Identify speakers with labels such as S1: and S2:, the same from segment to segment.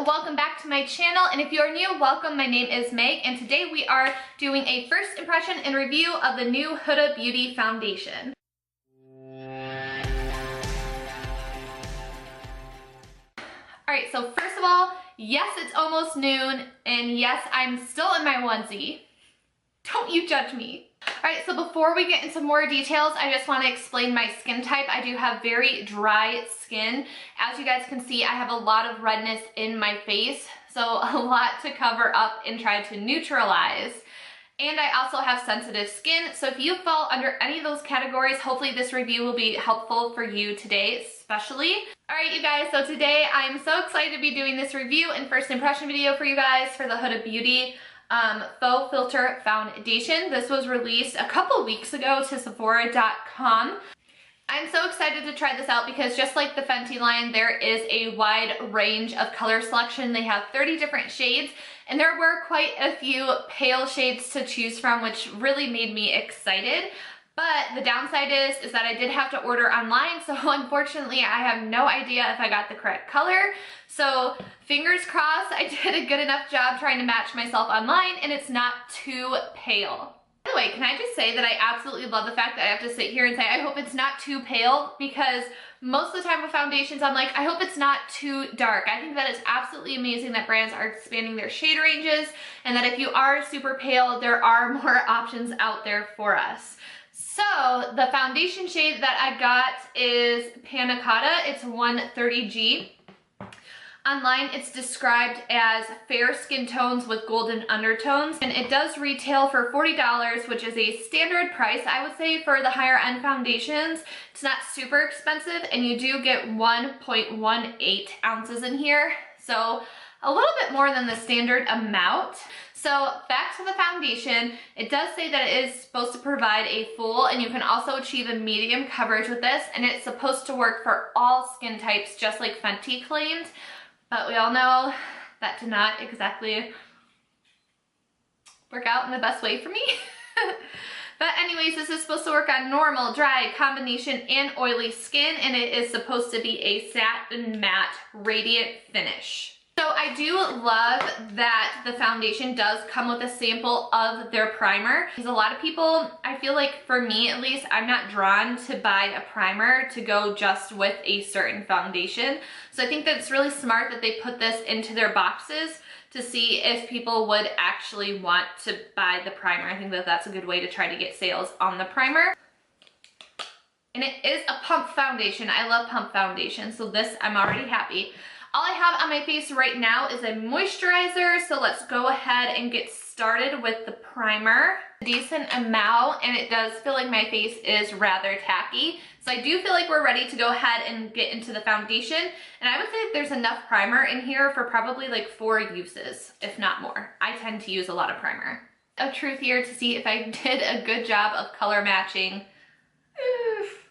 S1: welcome back to my channel, and if you are new, welcome. My name is Meg, and today we are doing a first impression and review of the new Huda Beauty foundation. Alright, so first of all, yes, it's almost noon, and yes, I'm still in my onesie. Don't you judge me. Alright, so before we get into more details, I just want to explain my skin type. I do have very dry skin. As you guys can see, I have a lot of redness in my face, so a lot to cover up and try to neutralize. And I also have sensitive skin, so if you fall under any of those categories, hopefully this review will be helpful for you today, especially. Alright you guys, so today I'm so excited to be doing this review and first impression video for you guys for the Huda Beauty Faux Filter Foundation. This was released a couple weeks ago to Sephora.com. I'm so excited to try this out because just like the Fenty line, there is a wide range of color selection. They have 30 different shades, and there were quite a few pale shades to choose from, which really made me excited. But the downside is that I did have to order online, so unfortunately I have no idea if I got the correct color. So fingers crossed I did a good enough job trying to match myself online and it's not too pale. By the way, can I just say that I absolutely love the fact that I have to sit here and say I hope it's not too pale, because most of the time with foundations I'm like, I hope it's not too dark. I think that is absolutely amazing that brands are expanding their shade ranges, and that if you are super pale, there are more options out there for us. So the foundation shade that I got is Panna Cotta. It's 130G. Online it's described as fair skin tones with golden undertones, and it does retail for $40, which is a standard price. I would say for the higher end foundations, it's not super expensive, and you do get 1.18 ounces in here, so a little bit more than the standard amount. So back to the foundation, it does say that it is supposed to provide a full, and you can also achieve a medium coverage with this, and it's supposed to work for all skin types just like Fenty claimed, but we all know that did not exactly work out in the best way for me. But anyways, this is supposed to work on normal, dry, combination, and oily skin, and it is supposed to be a satin matte radiant finish. So I do love that the foundation does come with a sample of their primer, because a lot of people, I feel like for me at least, I'm not drawn to buy a primer to go just with a certain foundation. So I think that it's really smart that they put this into their boxes to see if people would actually want to buy the primer. I think that that's a good way to try to get sales on the primer. And it is a pump foundation. I love pump foundation, so this, I'm already happy. All I have on my face right now is a moisturizer, so let's go ahead and get started with the primer. A decent amount, and it does feel like my face is rather tacky. So I do feel like we're ready to go ahead and get into the foundation. And I would say that there's enough primer in here for probably like 4 uses, if not more. I tend to use a lot of primer. Of truth here to see if I did a good job of color matching. Oof.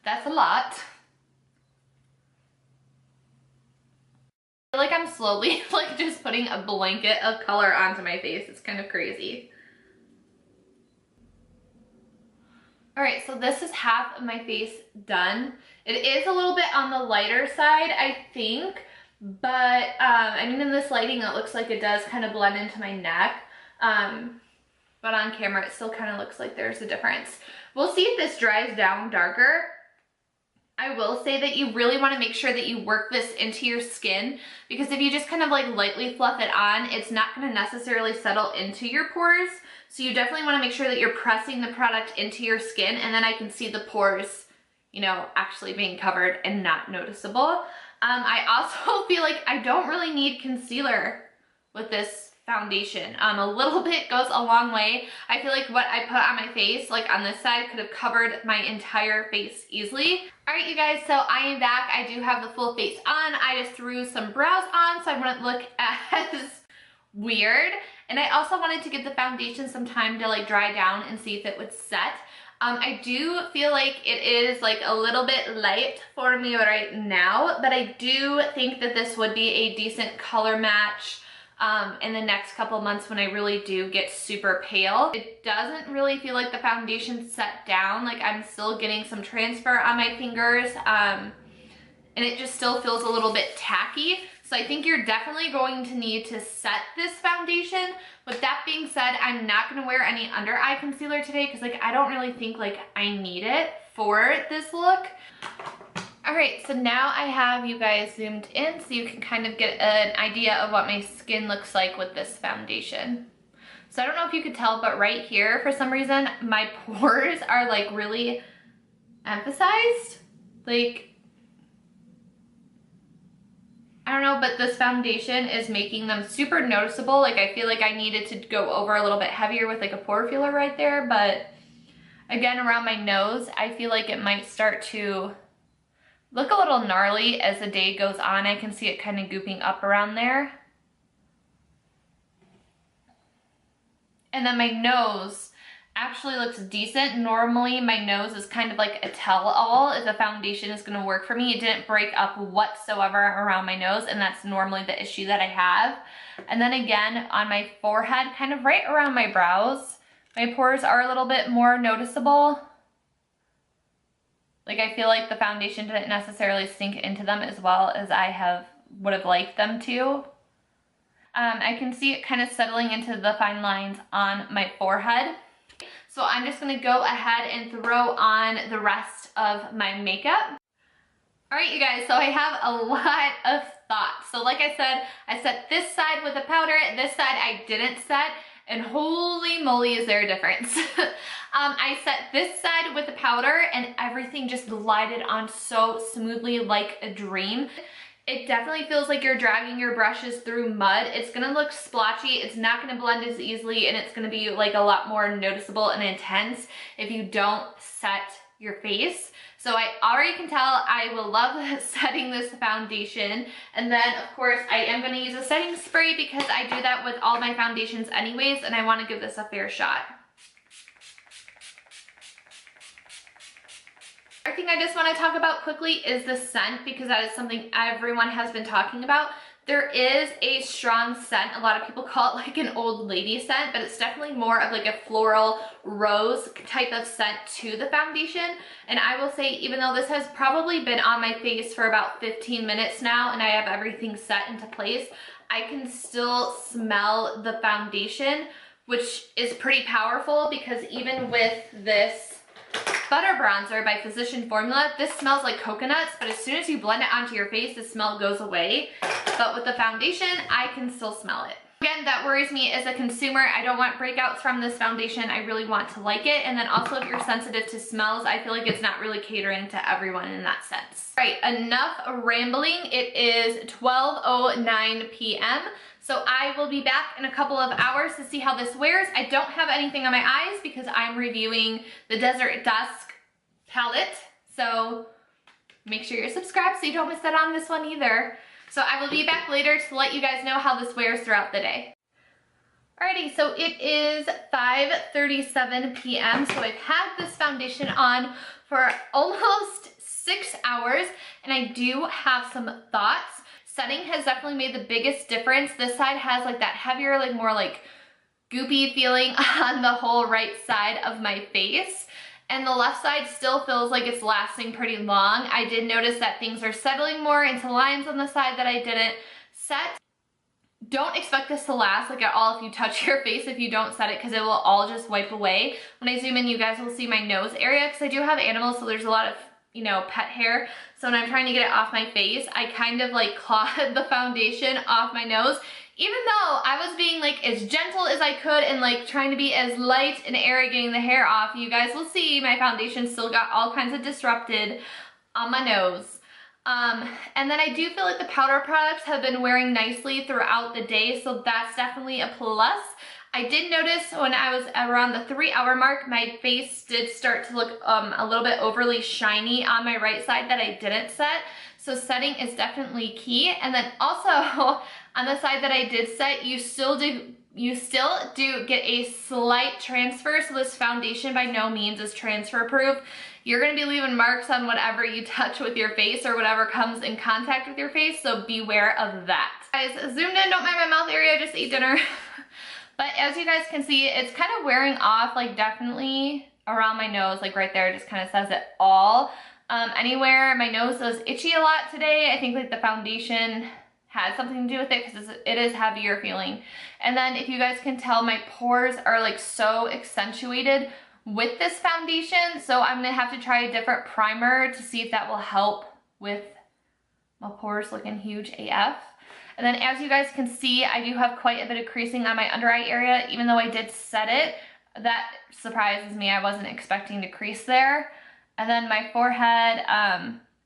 S1: That's a lot. I feel like I'm slowly like just putting a blanket of color onto my face. It's kind of crazy. Alright, so this is half of my face done. It is a little bit on the lighter side, I think, but I mean in this lighting it looks like it does kind of blend into my neck, but on camera it still kind of looks like there's a difference. We'll see if this dries down darker. I will say that you really want to make sure that you work this into your skin, because if you just kind of like lightly fluff it on, it's not going to necessarily settle into your pores. So you definitely want to make sure that you're pressing the product into your skin, and then I can see the pores, you know, actually being covered and not noticeable. I also feel like I don't really need concealer with this foundation. A little bit goes a long way. I feel like what I put on my face, like on this side, could have covered my entire face easily. Alright you guys, so I am back. I do have the full face on. I just threw some brows on so I wouldn't look as weird. And I also wanted to give the foundation some time to like dry down and see if it would set. I do feel like it is like a little bit light for me right now, but I do think that this would be a decent color match in the next couple months when I really do get super pale. It doesn't really feel like the foundation's set down. Like I'm still getting some transfer on my fingers. and it just still feels a little bit tacky. So I think you're definitely going to need to set this foundation. With that being said, I'm not gonna wear any under eye concealer today because like I don't really think like I need it for this look. All right, so now I have you guys zoomed in so you can kind of get an idea of what my skin looks like with this foundation. So I don't know if you could tell, but right here, for some reason, my pores are like really emphasized. Like, I don't know, but this foundation is making them super noticeable. Like I feel like I needed to go over a little bit heavier with like a pore feeler right there, but again, around my nose, I feel like it might start to look a little gnarly as the day goes on. I can see it kind of gooping up around there. And then my nose actually looks decent. Normally my nose is kind of like a tell-all if the foundation is going to work for me. It didn't break up whatsoever around my nose, and that's normally the issue that I have. And then again on my forehead, kind of right around my brows, my pores are a little bit more noticeable. Like I feel like the foundation didn't necessarily sink into them as well as I would have liked them to. I can see it kind of settling into the fine lines on my forehead. So I'm just gonna go ahead and throw on the rest of my makeup. All right, you guys, so I have a lot of thoughts. So like I said, I set this side with a powder, this side I didn't set, and holy moly is there a difference. I set this side with the powder and everything just glided on so smoothly like a dream. It definitely feels like you're dragging your brushes through mud. It's gonna look splotchy, it's not gonna blend as easily, and it's gonna be like a lot more noticeable and intense if you don't set your face. So I already can tell I will love setting this foundation. And then of course I am gonna use a setting spray because I do that with all my foundations anyways, and I wanna give this a fair shot. Other thing I just want to talk about quickly is the scent, because that is something everyone has been talking about. There is a strong scent. A lot of people call it like an old lady scent, but it's definitely more of like a floral rose type of scent to the foundation. And I will say, even though this has probably been on my face for about 15 minutes now and I have everything set into place, I can still smell the foundation, which is pretty powerful because even with this Butter Bronzer by Physician Formula, this smells like coconuts, but as soon as you blend it onto your face, the smell goes away. But with the foundation, I can still smell it. Again, that worries me as a consumer. I don't want breakouts from this foundation. I really want to like it. And then also if you're sensitive to smells, I feel like it's not really catering to everyone in that sense. All right, enough rambling. It is 12:09 p.m. So I will be back in a couple of hours to see how this wears. I don't have anything on my eyes because I'm reviewing the Desert Dusk palette. So make sure you're subscribed so you don't miss out on this one either. So I will be back later to let you guys know how this wears throughout the day. Alrighty, so it is 5:37 p.m. So I've had this foundation on for almost 6 hours and I do have some thoughts. Setting has definitely made the biggest difference. This side has like that heavier, like more like goopy feeling on the whole right side of my face. And the left side still feels like it's lasting pretty long. I did notice that things are settling more into lines on the side that I didn't set. Don't expect this to last like at all if you touch your face if you don't set it, because it will all just wipe away. When I zoom in, you guys will see my nose area because I do have animals, so there's a lot of, you know, pet hair. So when I'm trying to get it off my face, I kind of like clawed the foundation off my nose, even though I was being like as gentle as I could and like trying to be as light and airy getting the hair off. You guys will see my foundation still got all kinds of disrupted on my nose. And then I do feel like the powder products have been wearing nicely throughout the day, so that's definitely a plus. I did notice when I was around the 3-hour mark, my face did start to look a little bit overly shiny on my right side that I didn't set. So setting is definitely key. And then also on the side that I did set, you still do get a slight transfer. So this foundation by no means is transfer proof. You're gonna be leaving marks on whatever you touch with your face or whatever comes in contact with your face, so beware of that. Guys, zoomed in, don't mind my mouth area, I just ate dinner. But as you guys can see, it's kind of wearing off, like definitely around my nose, like right there, just kind of says it all. anywhere. My nose was itchy a lot today. I think like the foundation had something to do with it because it is heavier feeling. And then if you guys can tell, my pores are like so accentuated with this foundation. So I'm gonna have to try a different primer to see if that will help with my pores looking huge AF. And then as you guys can see, I do have quite a bit of creasing on my under eye area, even though I did set it. That surprises me. I wasn't expecting to crease there. And then my forehead,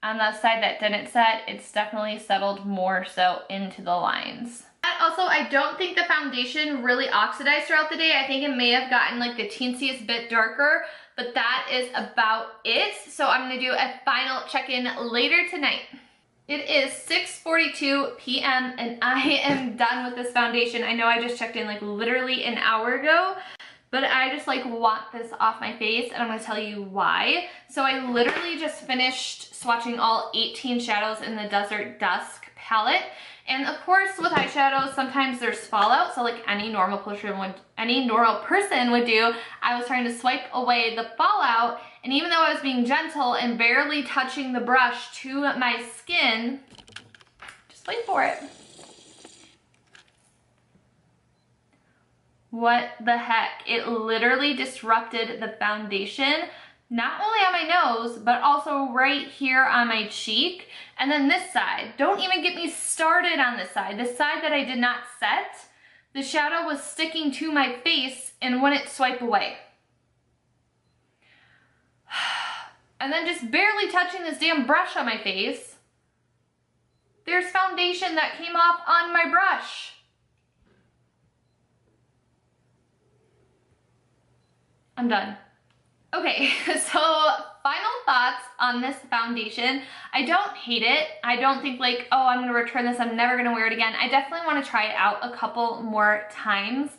S1: on the side that didn't set, it's definitely settled more so into the lines. Also, I don't think the foundation really oxidized throughout the day. I think it may have gotten like the teensiest bit darker, but that is about it. So I'm gonna do a final check-in later tonight. It is 6:42 p.m. and I am done with this foundation. I know I just checked in like literally an hour ago, but I just like want this off my face and I'm gonna tell you why. So I literally just finished swatching all 18 shadows in the Desert Dusk palette. And of course with eyeshadows, sometimes there's fallout. So like any normal person would do, I was trying to swipe away the fallout. And even though I was being gentle and barely touching the brush to my skin, just wait for it. What the heck? It literally disrupted the foundation, not only on my nose, but also right here on my cheek. And then this side, don't even get me started on this side. This side that I did not set, the shadow was sticking to my face and wouldn't swipe away. And then just barely touching this damn brush on my face, there's foundation that came off on my brush. I'm done. Okay, so final thoughts on this foundation. I don't hate it. I don't think like, oh, I'm gonna return this, I'm never gonna wear it again. I definitely wanna try it out a couple more times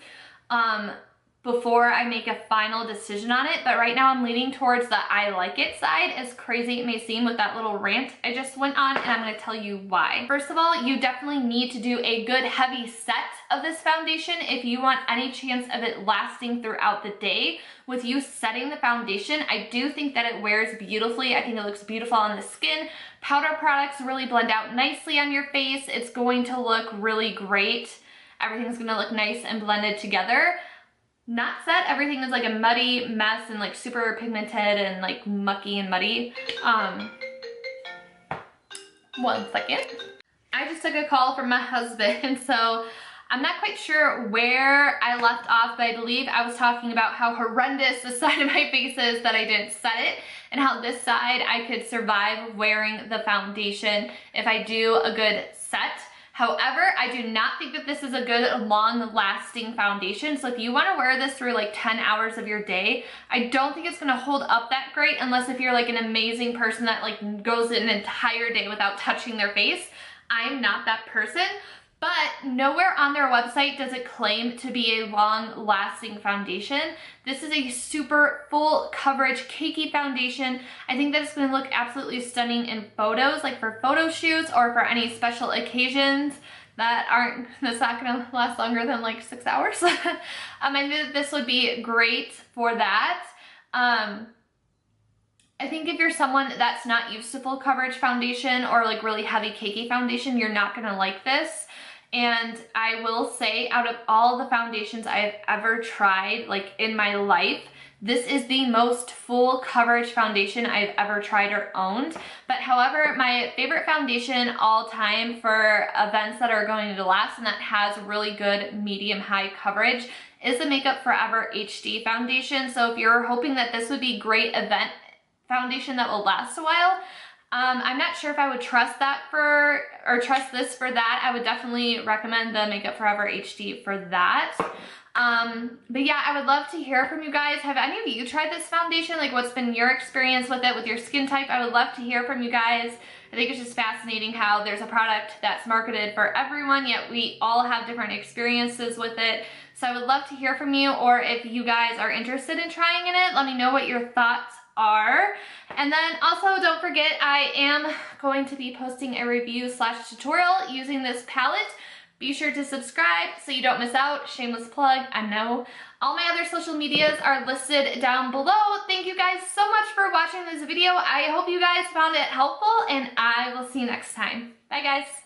S1: before I make a final decision on it. But right now I'm leaning towards the I like it side, as crazy it may seem with that little rant I just went on, and I'm gonna tell you why. First of all, you definitely need to do a good heavy set of this foundation if you want any chance of it lasting throughout the day. With you setting the foundation, I do think that it wears beautifully. I think it looks beautiful on the skin. Powder products really blend out nicely on your face. It's going to look really great. Everything's gonna look nice and blended together. Not set, everything is like a muddy mess and like super pigmented and like mucky and muddy. One second. I just took a call from my husband, so I'm not quite sure where I left off, but I believe I was talking about how horrendous the side of my face is that I didn't set it, and how this side I could survive wearing the foundation if I do a good set. However, I do not think that this is a good long-lasting foundation. So if you want to wear this through like 10 hours of your day, I don't think it's going to hold up that great, unless if you're like an amazing person that like goes an entire day without touching their face. I'm not that person. But nowhere on their website does it claim to be a long-lasting foundation. This is a super full coverage cakey foundation. I think that it's going to look absolutely stunning in photos, like for photo shoots or for any special occasions that's not going to last longer than like 6 hours. I think that this would be great for that. I think if you're someone that's not used to full coverage foundation or like really heavy cakey foundation, you're not going to like this. And I will say, out of all the foundations I've ever tried, like in my life, this is the most full coverage foundation I've ever tried or owned. But however, my favorite foundation all time for events that are going to last and that has really good medium high coverage is the Makeup Forever HD foundation. So if you're hoping that this would be great event foundation that will last a while, I'm not sure if I would trust that trust this for that. I would definitely recommend the Makeup Forever HD for that. But yeah, I would love to hear from you guys. Have any of you tried this foundation? Like, what's been your experience with it, with your skin type? I would love to hear from you guys. I think it's just fascinating how there's a product that's marketed for everyone, yet we all have different experiences with it. So I would love to hear from you, or if you guys are interested in trying it, let me know what your thoughts are. And then also don't forget, I am going to be posting a review/tutorial using this palette Be sure to subscribe so you don't miss out. Shameless plug, I know. All my other social medias are listed down below. Thank you guys so much for watching this video. I hope you guys found it helpful, and I will see you next time. Bye guys.